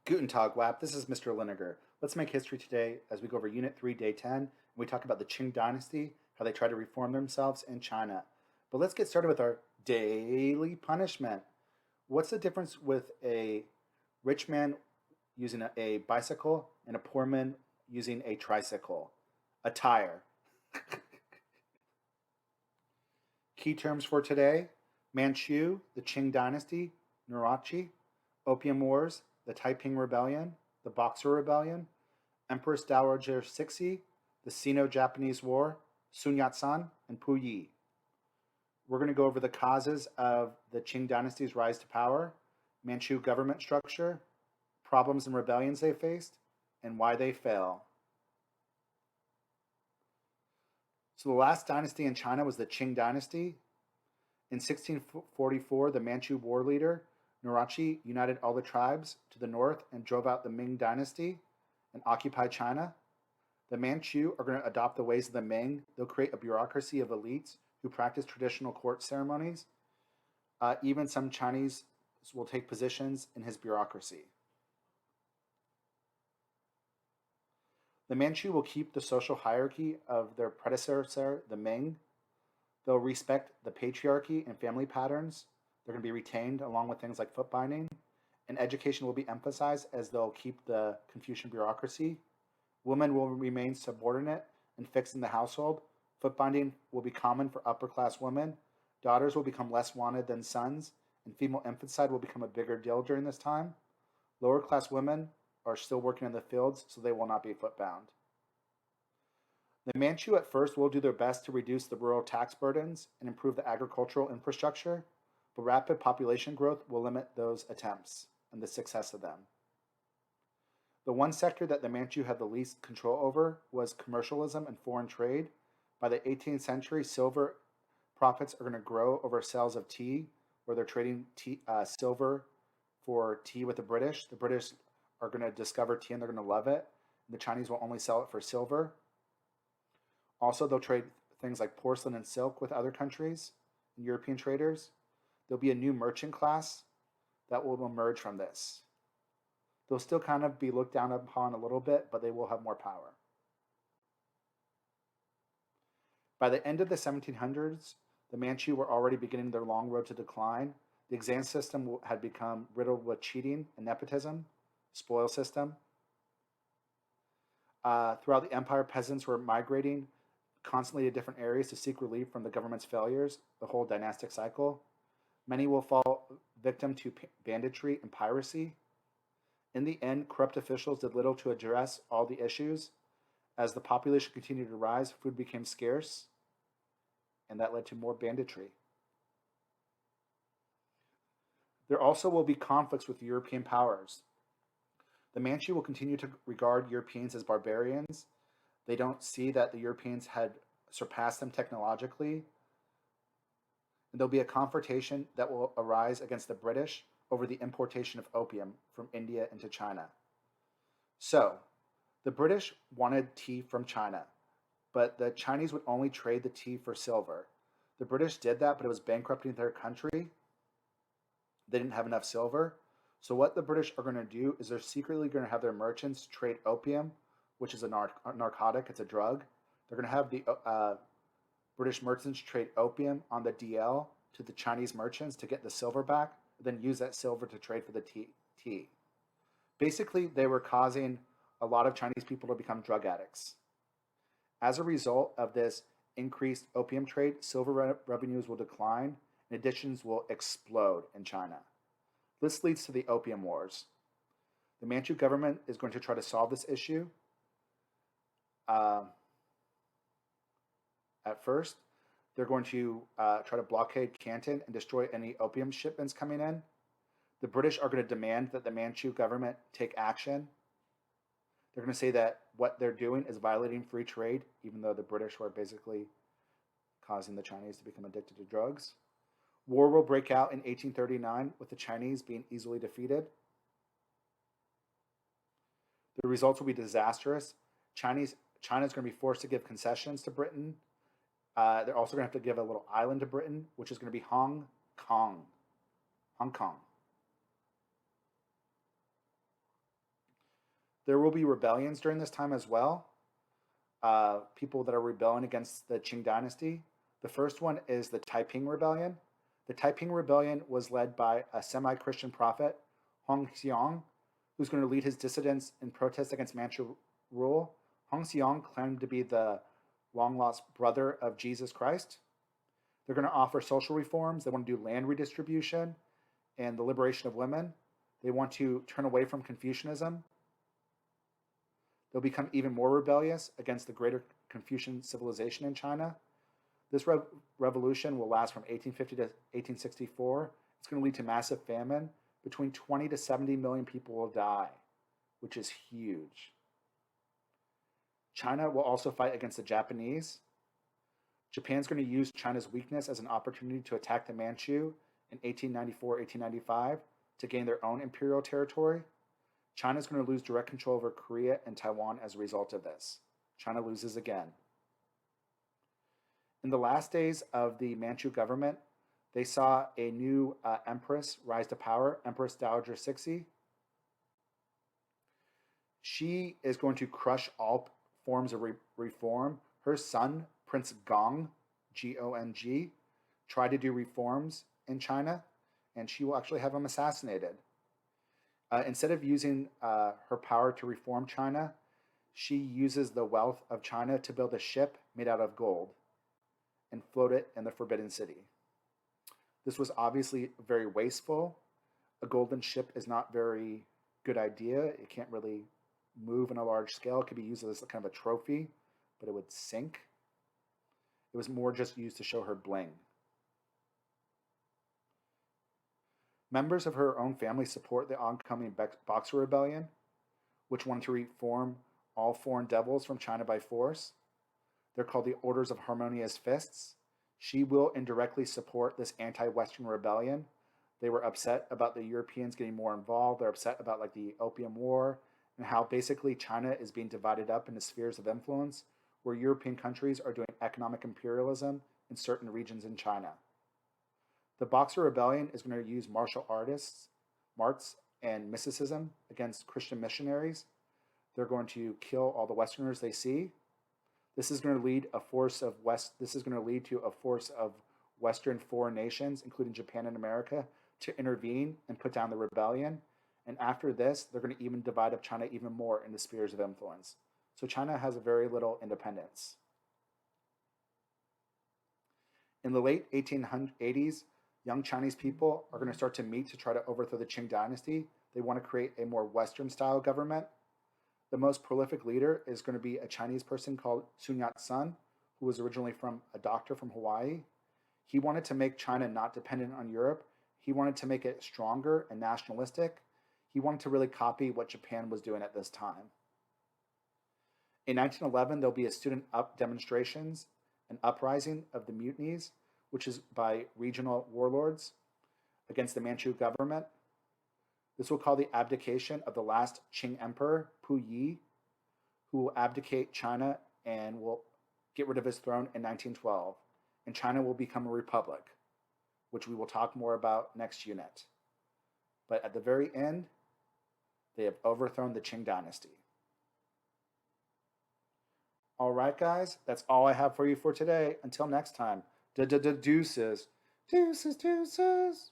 Guten Tag, WAP. This is Mr. Liniger. Let's make history today as we go over Unit 3, Day 10, and we talk about the Qing Dynasty, how they try to reform themselves in China. But let's get started with our daily punishment. What's the difference with a rich man using a bicycle and a poor man using a tricycle? A tire. Key terms for today: Manchu, the Qing Dynasty, Nurachi, Opium Wars, the Taiping Rebellion, the Boxer Rebellion, Empress Dowager Cixi, the Sino-Japanese War, Sun Yat-sen, and Puyi. We're going to go over the causes of the Qing Dynasty's rise to power, Manchu government structure, problems and rebellions they faced, and why they fell. So the last dynasty in China was the Qing Dynasty. In 1644, the Manchu war leader, Nurachi, united all the tribes to the north and drove out the Ming Dynasty and occupied China. The Manchu are going to adopt the ways of the Ming. They'll create a bureaucracy of elites who practice traditional court ceremonies. Even some Chinese will take positions in his bureaucracy. The Manchu will keep the social hierarchy of their predecessor, the Ming. They'll respect the patriarchy and family patterns. They're going to be retained along with things like foot binding. And education will be emphasized as they'll keep the Confucian bureaucracy. Women will remain subordinate and fixed in the household. Foot binding will be common for upper class women. Daughters will become less wanted than sons, and female infanticide will become a bigger deal during this time. Lower class women are still working in the fields, so they will not be footbound. The Manchu at first will do their best to reduce the rural tax burdens and improve the agricultural infrastructure, but rapid population growth will limit those attempts and the success of them. The one sector that the Manchu had the least control over was commercialism and foreign trade. By the 18th century, silver profits are going to grow over sales of tea, where they're trading silver for tea with the British. The British are going to discover tea and they're going to love it. The Chinese will only sell it for silver. Also, they'll trade things like porcelain and silk with other countries and European traders. There'll be a new merchant class that will emerge from this. They'll still kind of be looked down upon a little bit, but they will have more power. By the end of the 1700s, the Manchu were already beginning their long road to decline. The exam system had become riddled with cheating and nepotism, spoil system. Throughout the empire, peasants were migrating constantly to different areas to seek relief from the government's failures, the whole dynastic cycle. Many will fall victim to banditry and piracy. In the end, corrupt officials did little to address all the issues. As the population continued to rise, food became scarce, and that led to more banditry. There also will be conflicts with European powers. The Manchu will continue to regard Europeans as barbarians. They don't see that the Europeans had surpassed them technologically. And there'll be a confrontation that will arise against the British over the importation of opium from India into China. So, the British wanted tea from China, but the Chinese would only trade the tea for silver. The British did that, but it was bankrupting their country. They didn't have enough silver. So what the British are going to do is they're secretly going to have their merchants trade opium, which is a narcotic, it's a drug. They're going to have the British merchants trade opium on the DL to the Chinese merchants to get the silver back, then use that silver to trade for the tea. Basically, they were causing a lot of Chinese people to become drug addicts. As a result of this increased opium trade, silver revenues will decline and editions will explode in China. This leads to the Opium Wars. The Manchu government is going to try to solve this issue. At first, they're going to try to blockade Canton and destroy any opium shipments coming in. The British are going to demand that the Manchu government take action. They're going to say that what they're doing is violating free trade, even though the British were basically causing the Chinese to become addicted to drugs. War will break out in 1839 with the Chinese being easily defeated. The results will be disastrous. China's going to be forced to give concessions to Britain. They're also going to have to give a little island to Britain, which is going to be Hong Kong. Hong Kong. There will be rebellions during this time as well. People that are rebelling against the Qing Dynasty. The first one is the Taiping Rebellion. The Taiping Rebellion was led by a semi-Christian prophet, Hong Xiong, who's going to lead his dissidents in protest against Manchu rule. Hong Xiong claimed to be the long-lost brother of Jesus Christ. They're going to offer social reforms. They want to do land redistribution and the liberation of women. They want to turn away from Confucianism. They'll become even more rebellious against the greater Confucian civilization in China. This revolution will last from 1850 to 1864. It's going to lead to massive famine. Between 20 to 70 million people will die, which is huge. China will also fight against the Japanese. Japan's going to use China's weakness as an opportunity to attack the Manchu in 1894, 1895 to gain their own imperial territory. China's going to lose direct control over Korea and Taiwan as a result of this. China loses again. In the last days of the Manchu government, they saw a new empress rise to power, Empress Dowager Cixi. She is going to crush all forms of reform. Her son, Prince Gong, Gong, tried to do reforms in China, and she will actually have him assassinated. Instead of using her power to reform China, she uses the wealth of China to build a ship made out of gold and float it in the Forbidden City. This was obviously very wasteful. A golden ship is not a very good idea. It can't really move on a large scale. It could be used as kind of a trophy, but it would sink. It was more just used to show her bling. Members of her own family support the oncoming Boxer Rebellion, which wanted to reform all foreign devils from China by force. They're called the Orders of Harmonious Fists. She will indirectly support this anti-Western rebellion. They were upset about the Europeans getting more involved. They're upset about like the Opium War and how basically China is being divided up into spheres of influence, where European countries are doing economic imperialism in certain regions in China. The Boxer Rebellion is going to use martial arts, and mysticism against Christian missionaries. They're going to kill all the Westerners they see. This is going to lead to a force of Western foreign nations, including Japan and America, to intervene and put down the rebellion. And after this, they're going to even divide up China even more into spheres of influence. So China has very little independence. In the late 1880s, young Chinese people are going to start to meet to try to overthrow the Qing Dynasty. They want to create a more Western-style government. The most prolific leader is going to be a Chinese person called Sun Yat-sen, who was originally a doctor from Hawaii. He wanted to make China not dependent on Europe. He wanted to make it stronger and nationalistic. He wanted to really copy what Japan was doing at this time. In 1911, there'll be a student demonstrations, an uprising of the mutinies, which is by regional warlords against the Manchu government. This will call the abdication of the last Qing emperor, Pu Yi, who will abdicate China and will get rid of his throne in 1912. And China will become a republic, which we will talk more about next unit. But at the very end, they have overthrown the Qing Dynasty. All right, guys, that's all I have for you for today. Until next time, deuces. Deuces, deuces.